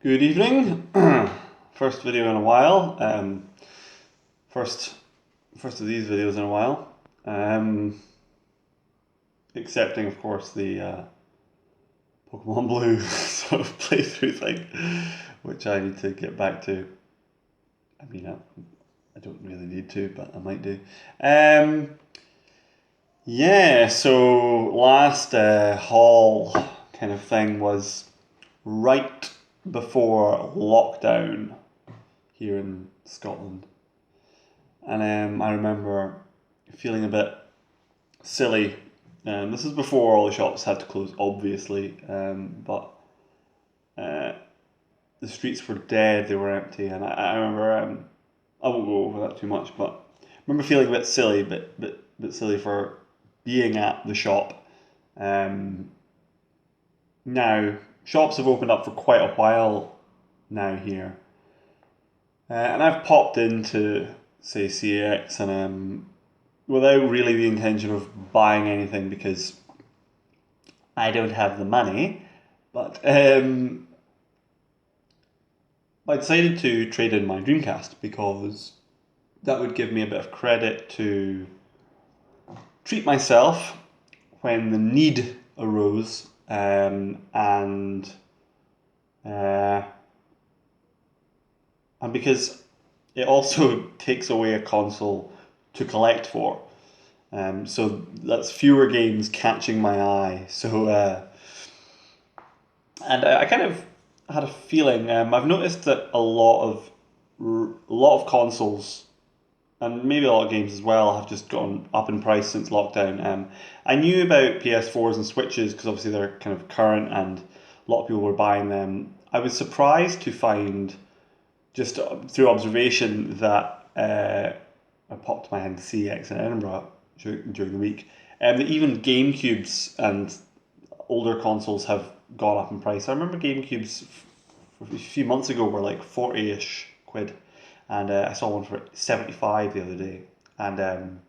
Good evening. First video in a while. First of these videos in a while. Excepting, of course, the Pokemon Blue sort of playthrough thing, which I need to get back to. I mean, I don't really need to, but I might do. Yeah, so last haul kind of thing was right before lockdown here in Scotland. And I remember feeling a bit silly. This is before all the shops had to close, obviously, but the streets were dead, they were empty, and I remember, I won't go over that too much, but I remember feeling a bit silly, bit silly for being at the shop. Now, shops have opened up for quite a while now here. And I've popped into, say, CX and without really the intention of buying anything because I don't have the money. But I decided to trade in my Dreamcast because that would give me a bit of credit to treat myself when the need arose, and because it also takes away a console to collect for. So that's fewer games catching my eye. So and I kind of had a feeling. I've noticed that a lot of consoles and maybe a lot of games as well have just gone up in price since lockdown. I knew about PS4s and Switches because obviously they're kind of current and a lot of people were buying them. I was surprised to find, just through observation, that I popped my hand to CX in Edinburgh during the week, and that even GameCubes and older consoles have gone up in price. I remember GameCubes a few months ago were like 40-ish quid, and I saw one for 75 the other day, and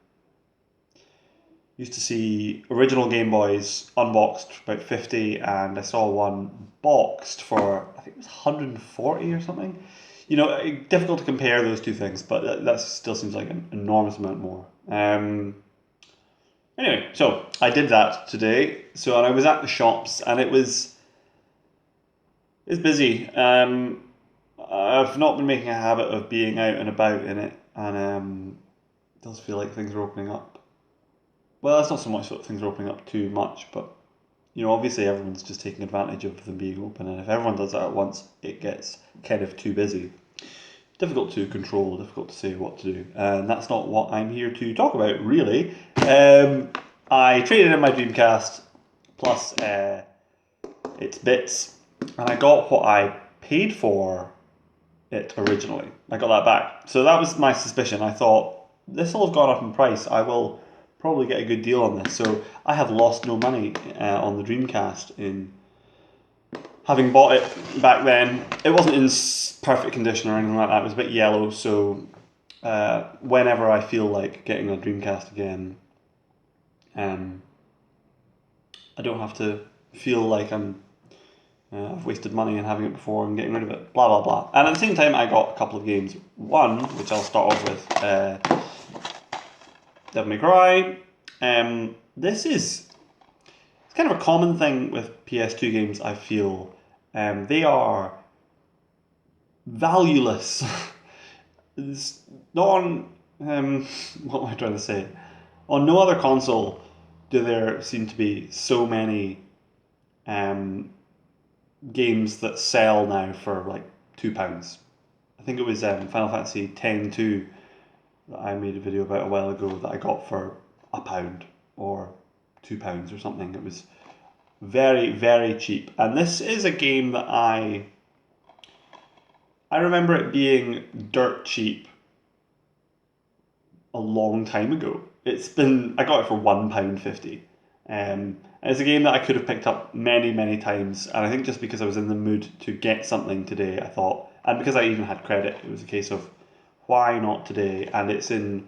used to see original Game Boys unboxed for about 50, and I saw one boxed for, I think it was 140 or something. You know, difficult to compare those two things, but that still seems like an enormous amount more. Anyway, so I did that today. So, and I was at the shops, and it's busy. I've not been making a habit of being out and about in it, and it does feel like things are opening up. Well, it's not so much that things are opening up too much, but you know, obviously everyone's just taking advantage of them being open, and if everyone does that at once, it gets kind of too busy. Difficult to control, difficult to say what to do, and that's not what I'm here to talk about, really. I traded in my Dreamcast plus its bits, and I got what I paid for it originally. I got that back. So that was my suspicion. I thought, this will have gone up in price. I will probably get a good deal on this. So I have lost no money on the Dreamcast in having bought it back then. It wasn't in perfect condition or anything like that. It was a bit yellow. So whenever I feel like getting a Dreamcast again, I don't have to feel like I've wasted money and having it before and getting rid of it, blah blah blah. And at the same time, I got a couple of games. One, which I'll start off with, Devil May Cry. This is, it's kind of a common thing with PS2 games, I feel. They are valueless. It's not on, what am I trying to say? On no other console do there seem to be so many games that sell now for like £2. I think it was Final Fantasy X-2 that I made a video about a while ago that I got for £1 or £2 or something. It was very, very cheap. And this is a game that I remember it being dirt cheap a long time ago. I got it for £1.50. And it's a game that I could have picked up many, many times. And I think just because I was in the mood to get something today, I thought, and because I even had credit, it was a case of why not today? And it's in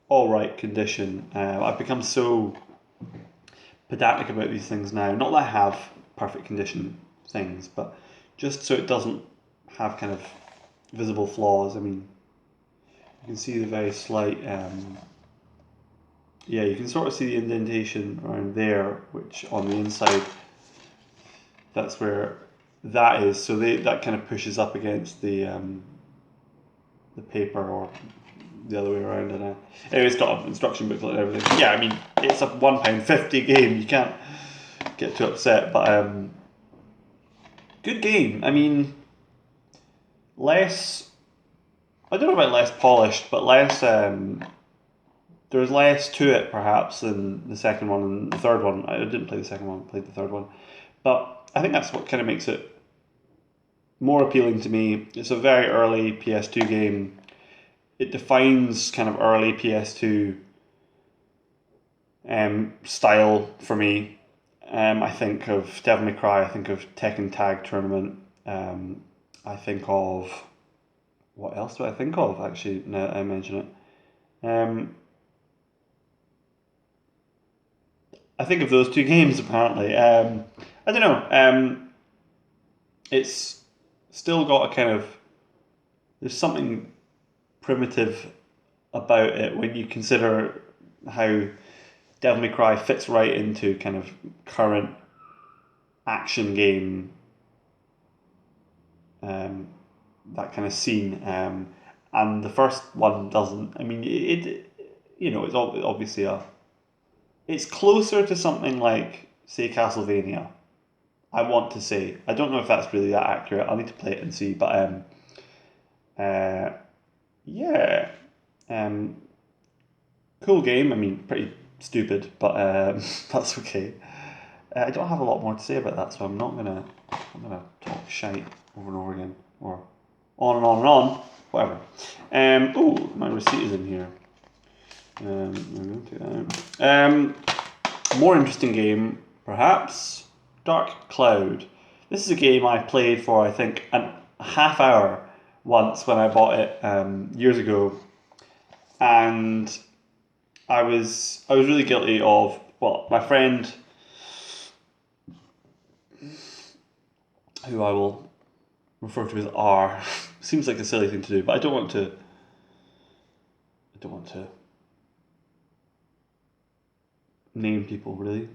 all right condition. I've become so pedantic about these things now. Not that I have perfect condition things, but just so it doesn't have kind of visible flaws. I mean, you can see the very slight, yeah, you can sort of see the indentation around there, which on the inside, that's where that is. So that kind of pushes up against the paper, or the other way around. And anyway, it's got an instruction booklet and everything. Yeah, I mean, it's a £1.50 game. You can't get too upset, but good game. I mean, less. I don't know about less polished, but less. There's less to it perhaps than the second one and the third one. I didn't play the second one. I played the third one, but I think that's what kind of makes it more appealing to me. It's a very early PS2 game. It defines kind of early PS2 style for me. I think of Devil May Cry. I think of Tekken Tag Tournament. I think of, what else do I think of actually? Now that I mention it, I think of those two games apparently. I don't know. It's still got a kind of, there's something primitive about it when you consider how Devil May Cry fits right into kind of current action game, that kind of scene, and the first one doesn't. I mean, it's obviously it's closer to something like, say, Castlevania. I want to say, I don't know if that's really that accurate. I'll need to play it and see, but uh, yeah, um, cool game. I mean, pretty stupid, but that's okay. I don't have a lot more to say about that, so I'm not gonna talk shite over and over again, or on and on and on, whatever. Oh, my receipt is in here. I'm going to take that out. More interesting game, perhaps, Dark Cloud. This is a game I played for, I think, a half hour once when I bought it years ago, and I was really guilty of, well, my friend, who I will refer to as R. Seems like a silly thing to do, but I don't want to. Name people really.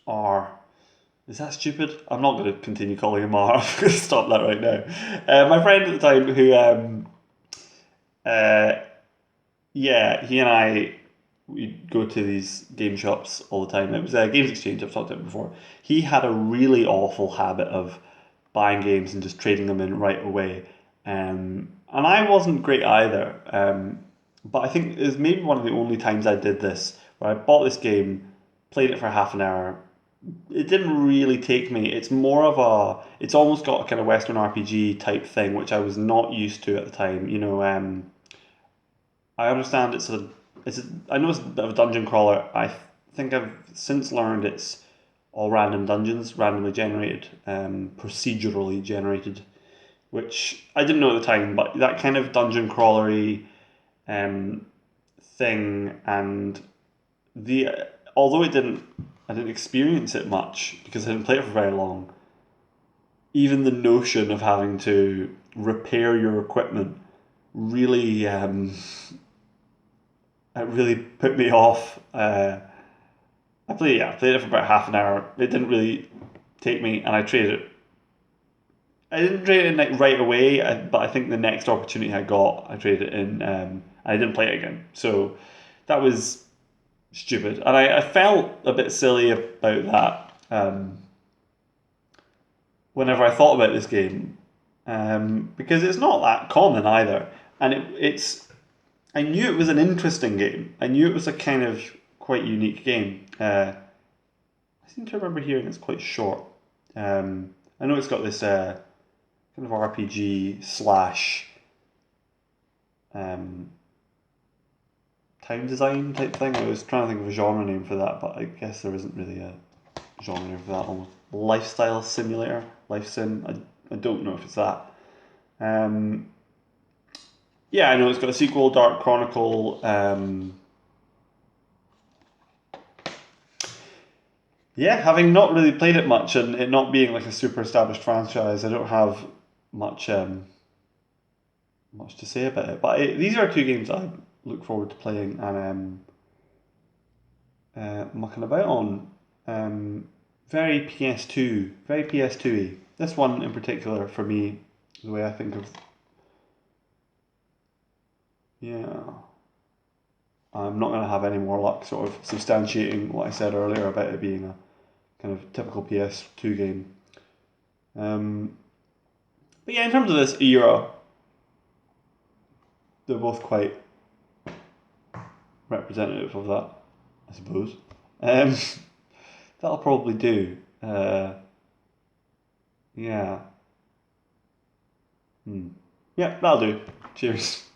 R. Is that stupid? I'm not going to continue calling him R. I'm going to stop that right now. My friend at the time, who, uh, yeah, he and I, we'd go to these game shops all the time. It was Games Exchange. I've talked about it before. He had a really awful habit of buying games and just trading them in right away. And I wasn't great either. But I think it was maybe one of the only times I did this, where I bought this game, played it for half an hour. It didn't really take me. It's almost got a kind of Western RPG type thing, which I was not used to at the time. I understand I know it's a bit of a dungeon crawler. I think I've since learned it's all random dungeons, randomly generated, procedurally generated, which I didn't know at the time, but that kind of dungeon crawlery thing, and the although I didn't experience it much because I didn't play it for very long. Even the notion of having to repair your equipment really, it really put me off. I played it for about half an hour. It didn't really take me, and I traded it. I didn't trade it in like right away, but I think the next opportunity I got, I traded it in. I didn't play it again. So that was stupid, and I felt a bit silly about that. Whenever I thought about this game, because it's not that common either, and it's. I knew it was an interesting game. I knew it was a kind of quite unique game. I seem to remember hearing it's quite short. I know it's got this kind of RPG slash um, time design type thing. I was trying to think of a genre name for that, but I guess there isn't really a genre name for that. Almost lifestyle simulator, life sim. I don't know if it's that. Um, yeah, I know it's got a sequel, Dark Chronicle. Yeah, having not really played it much and it not being like a super established franchise, I don't have much much to say about it. But these are two games I look forward to playing and mucking about on. Um, very PS2, very PS2y. This one in particular for me, the way I think of, yeah, I'm not going to have any more luck sort of substantiating what I said earlier about it being a kind of typical PS2 game. Um, but yeah, in terms of this era, they're both quite representative of that, I suppose. Um, that'll probably do. Yeah. Hmm. Yeah, that'll do. Cheers.